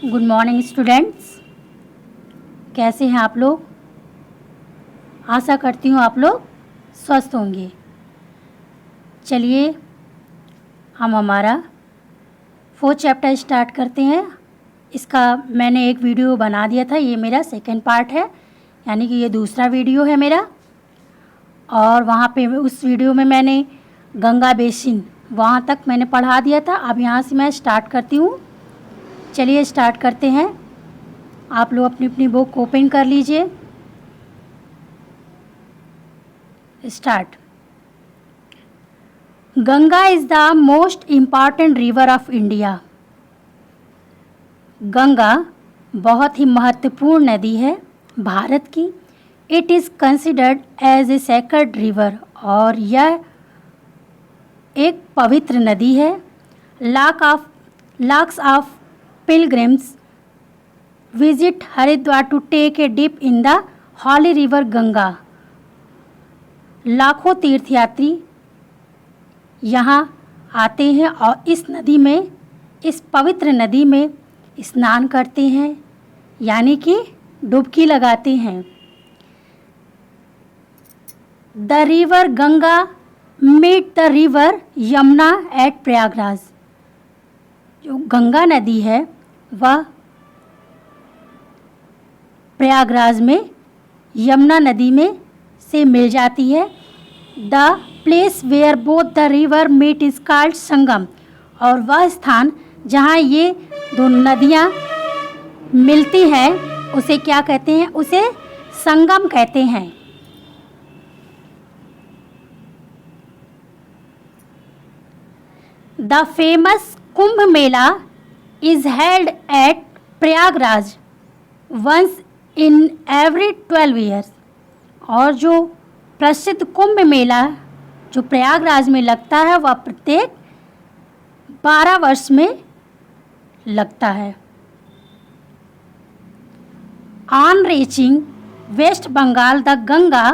Good morning students. कैसे हैं आप लोग? आशा करती हूँ आप लोग स्वस्थ होंगे। चलिए हम हमारा 4th चैप्टर स्टार्ट करते हैं। इसका मैंने एक वीडियो बना दिया था, ये मेरा सेकंड पार्ट है, यानी कि ये दूसरा वीडियो है मेरा। और वहाँ पे उस वीडियो में मैंने गंगा बेसिन वहाँ तक मैंने पढ़ा दिया था। अब यहाँ से मैं स्टार्ट करती हूँ। चलिए स्टार्ट करते हैं। आप लोग अपनी अपनी बुक ओपन कर लीजिए। Start. Ganga is the most important river of India. Ganga बहुत ही महत्वपूर्ण नदी है भारत की। It is considered as a sacred river, और यह एक पवित्र नदी है। Lakhs of pilgrims visit Haridwar to take a dip in the holy river Ganga. लाखों तीर्थयात्री यहाँ आते हैं और इस नदी में, इस पवित्र नदी में स्नान करते हैं, यानी कि डुबकी लगाते हैं। The river Ganga meet the river Yamuna at Prayagraj. जो गंगा नदी है वह प्रयागराज में यमुना नदी में से मिल जाती है। The place where both the river meet is called Sangam, और वह स्थान जहाँ ये दो नदियाँ मिलती हैं उसे क्या कहते हैं? उसे संगम कहते हैं। The famous Kumbh Mela is held at Prayagraj once in every 12 years. और जो प्रसिद्ध कुंभ मेला जो प्रयागराज में लगता है वह प्रत्येक 12 वर्ष में लगता है। On reaching West Bengal the Ganga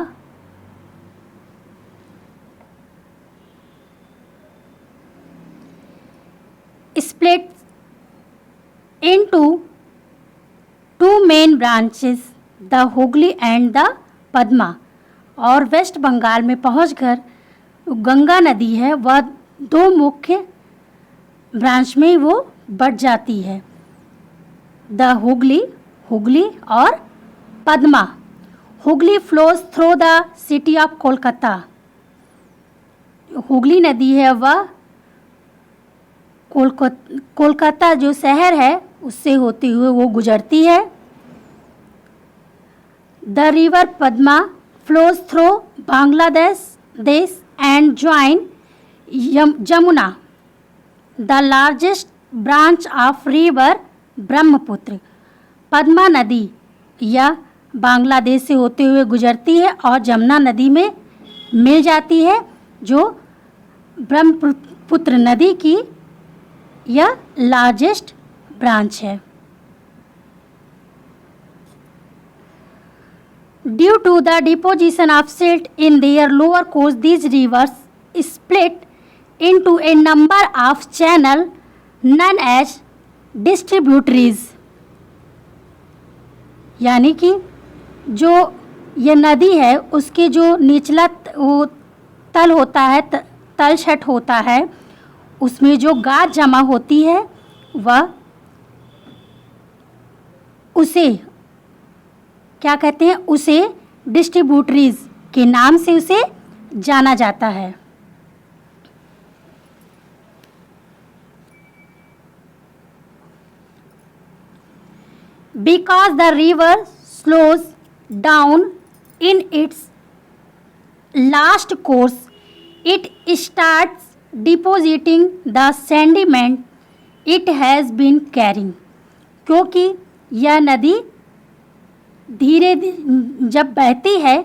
split into two main branches, the Hooghly and the Padma. और वेस्ट बंगाल में पहुंचकर गंगा नदी है वह दो मुख्य ब्रांच में वो बढ़ जाती है, द हुगली और Padma. Hooghly flows through the city of Kolkata. Hooghly नदी है वह कोलकाता जो शहर है उससे होते हुए वो गुजरती है। The river Padma flows through Bangladesh and join Jamuna, the largest branch of river Brahmaputra. Padma नदी यह बांग्लादेश से होते हुए गुजरती है और जमुना नदी में मिल जाती है, जो ब्रह्मपुत्र नदी की यह लार्जेस्ट ब्रांच है। Due to the deposition of silt in their lower course these rivers split into a number of channel known as distributaries. यानी कि जो ये नदी है उसके जो निचला वो तल होता है, तलछट होता है, उसमें जो गाद जमा होती है वह उसे क्या कहते हैं? उसे डिस्ट्रीब्यूटरीज के नाम से उसे जाना जाता है। Because the river slows down in its last course it starts depositing the sediment it has been carrying. क्योंकि यह नदी धीरे जब बहती है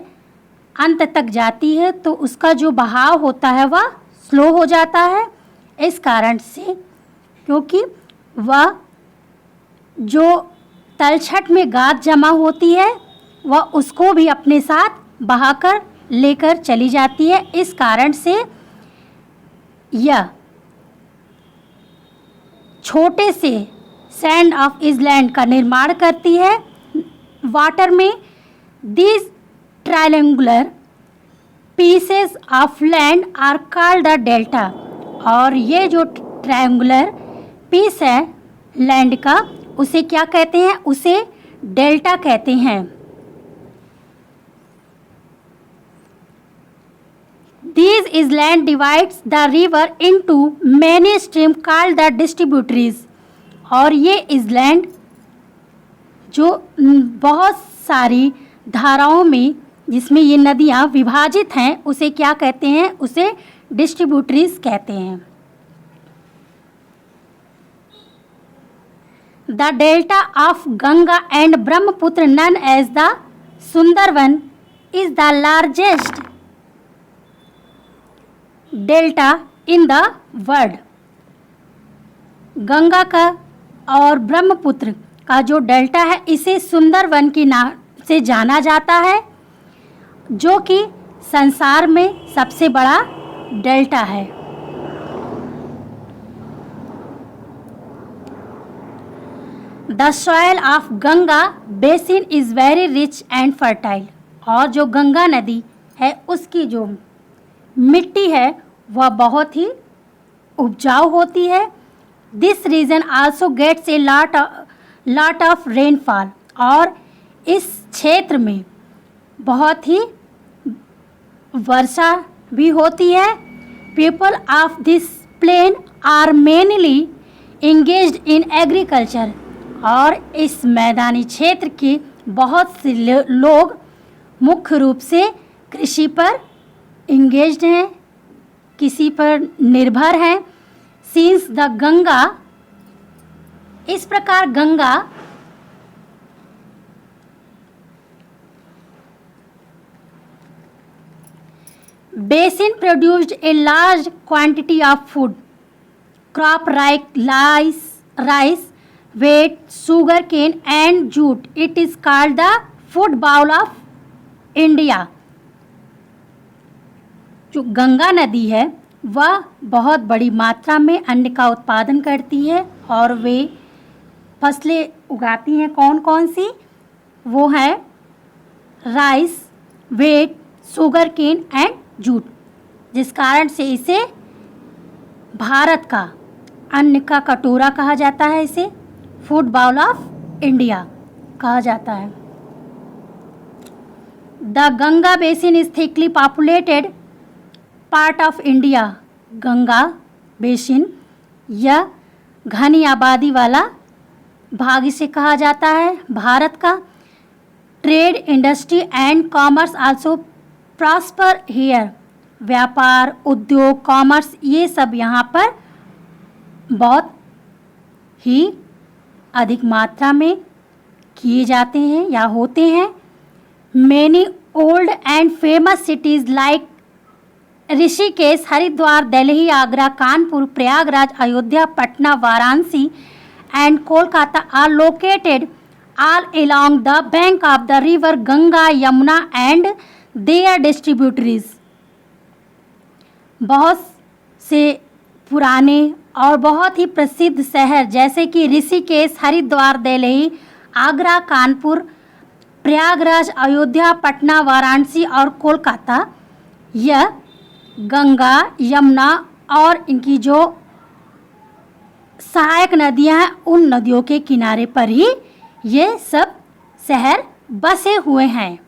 अंत तक जाती है तो उसका जो बहाव होता है वह स्लो हो जाता है। इस कारण से क्योंकि वह जो तलछट में गाद जमा होती है वह उसको भी अपने साथ बहाकर लेकर चली जाती है। इस कारण से यह छोटे से सैंड ऑफ इसलैंड का निर्माण करती है वाटर में। These triangular pieces of land are called the delta. और ये जो ट्रायंगुलर पीस है लैंड का, उसे क्या कहते हैं? उसे डेल्टा कहते हैं। These island divides the river into many streams called the distributaries। और ये island जो बहुत सारी धाराओं में, जिसमें ये नदियाँ विभाजित हैं, उसे क्या कहते हैं? उसे डिस्ट्रीब्यूटरीज कहते हैं। The delta of Ganga and Brahmaputra known as the Sundarban is the largest delta in the world. Ganga का और ब्रह्मपुत्र का जो डेल्टा है, इसे सुंदरवन के नाम से जाना जाता है, जो कि संसार में सबसे बड़ा डेल्टा है। The soil of Ganga basin is very rich and fertile. और जो गंगा नदी है, उसकी जो मिट्टी है वह बहुत ही उपजाऊ होती है। This region also gets a lot of rainfall. और इस क्षेत्र में बहुत ही वर्षा भी होती है। People of this plain are mainly engaged in agriculture. और इस मैदानी क्षेत्र के बहुत से लोग मुख्य रूप से कृषि पर इंगेज्ड हैं, किसी पर निर्भर हैं। सिंस द गंगा, इस प्रकार Ganga basin produced a large quantity of food crop like rice, wheat, sugar cane and jute. It is called the food bowl of India। जो गंगा नदी है वह बहुत बड़ी मात्रा में अन्न का उत्पादन करती है और वे फसलें उगाती हैं। कौन कौन सी? वो है rice, wheat, sugar cane and jute, जिस कारण से इसे भारत का अन्न का कटोरा कहा जाता है। इसे फूड बाउल ऑफ इंडिया कहा जाता है। The Ganga basin is thickly populated part of India. Ganga basin यह घनी आबादी वाला भाग इसे कहा जाता है भारत का। Trade, industry and commerce also prosper here. व्यापार, उद्योग, कॉमर्स, ये सब यहाँ पर बहुत ही अधिक मात्रा में किए जाते हैं या होते हैं। Many old and famous cities like Rishikesh, Haridwar, Delhi, Agra, Kanpur, Prayagraj, Ayodhya, Patna, Varanasi and Kolkata are located all along the bank of the river Ganga, Yamuna and their distributaries। बहुत से पुराने और बहुत ही प्रसिद्ध शहर जैसे कि ऋषिकेश, हरिद्वार, दिल्ली, आगरा, कानपुर, प्रयागराज, अयोध्या, पटना, वाराणसी और कोलकाता, यह गंगा, यमुना और इनकी जो सहायक नदियां हैं, उन नदियों के किनारे पर ही ये सब शहर बसे हुए हैं।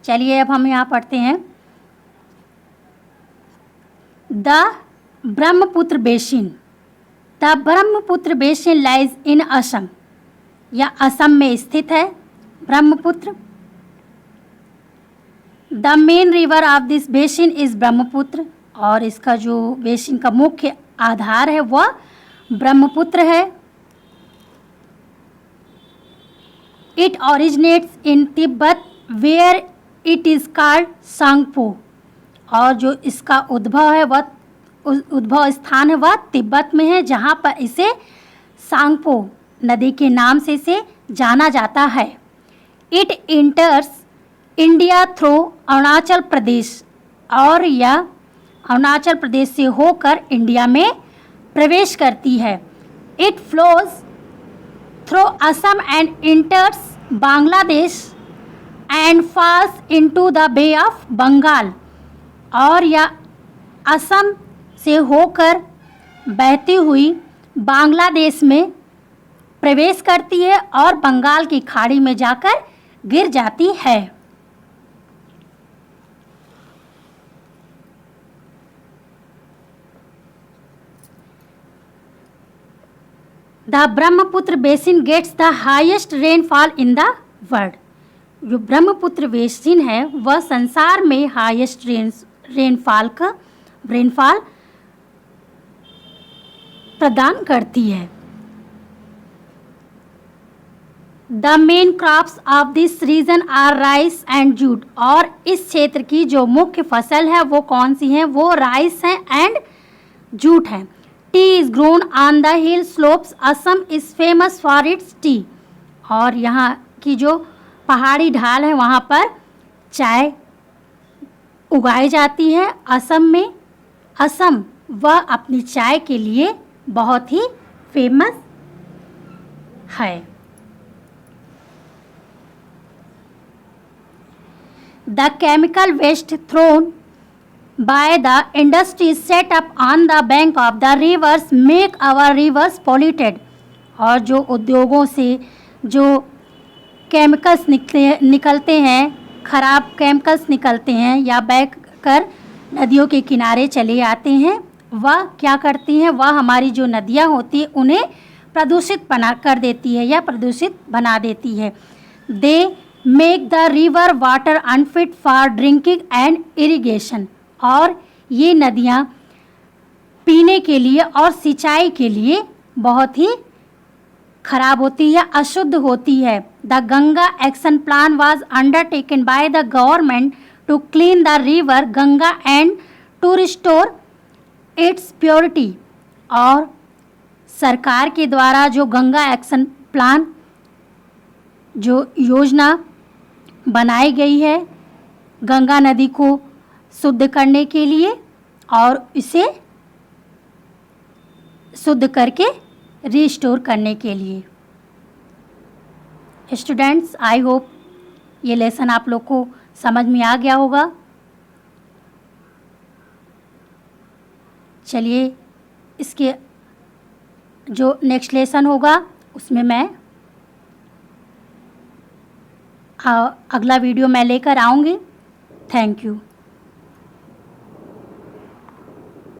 चलिए अब हम यहाँ पढ़ते हैं। The Brahmaputra basin. The Brahmaputra basin lies in Assam. यह असम में स्थित है Brahmaputra. The main river of this basin is Brahmaputra. और इसका जो बेसिन का मुख्य आधार है वह ब्रह्मपुत्र है। It originates in Tibet where it is called Tsangpo. और जो इसका उद्भव है वह उद्भव स्थान है वह तिब्बत में है, जहाँ पर इसे सांगपो नदी के नाम से इसे जाना जाता है। It enters India through Arunachal Pradesh. और यह अरुणाचल प्रदेश से होकर इंडिया में प्रवेश करती है। It flows through Assam and enters Bangladesh and falls into the Bay of Bengal। और यह असम से होकर बहती हुई बांग्लादेश में प्रवेश करती है और बंगाल की खाड़ी में जाकर गिर जाती है। The Brahmaputra basin gets the highest rainfall in the world. जो ब्रह्मपुत्र बेसिन है वह संसार में हाईएस्ट रेनफॉल प्रदान करती है। The main crops of this region are rice and jute. और इस क्षेत्र की जो मुख्य फसल है वो कौन सी है, वो राइस है एंड जूट है। T is grown on the hill slopes. Assam is famous for its T. और यहाँ की जो पहाड़ी ढाल है वहाँ पर चाय उगाई जाती है असम में। असम वह अपनी चाय के लिए बहुत ही फेमस है। The chemical waste thrown by the industries set up on the bank of the rivers make our rivers polluted। और जो उद्योगों से जो केमिकल्स निकलते हैं, खराब केमिकल्स निकलते हैं या बह कर नदियों के किनारे चले आते हैं, वह क्या करती हैं, वह हमारी जो नदियाँ होती हैं उन्हें प्रदूषित बना कर देती है या प्रदूषित बना देती है। They make the river water unfit for drinking and irrigation. और ये नदियाँ पीने के लिए और सिंचाई के लिए बहुत ही खराब होती है, अशुद्ध होती है। The Ganga action plan was undertaken by the government to clean the river Ganga and to restore its purity. और सरकार के द्वारा जो गंगा एक्शन प्लान जो योजना बनाई गई है गंगा नदी को शुद्ध करने के लिए और इसे शुद्ध करके रिस्टोर करने के लिए। स्टूडेंट्स, आई होप ये लेसन आप लोग को समझ में आ गया होगा। चलिए इसके जो नेक्स्ट लेसन होगा उसमें मैं अगला वीडियो मैं लेकर आऊँगी। Thank you.